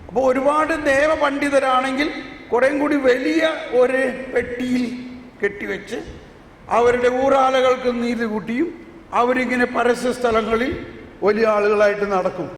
അപ്പോൾ ഒരുപാട് ദേവപണ്ഡിതരാണെങ്കിൽ കുറേം കൂടി വലിയ ഒരു പെട്ടിയിൽ കെട്ടിവെച്ച് അവരുടെ ഊറാലകൾക്ക് നീതി കൂട്ടിയും അവരിങ്ങനെ പരസ്യ സ്ഥലങ്ങളിൽ വലിയ ആളുകളായിട്ട് നടക്കും.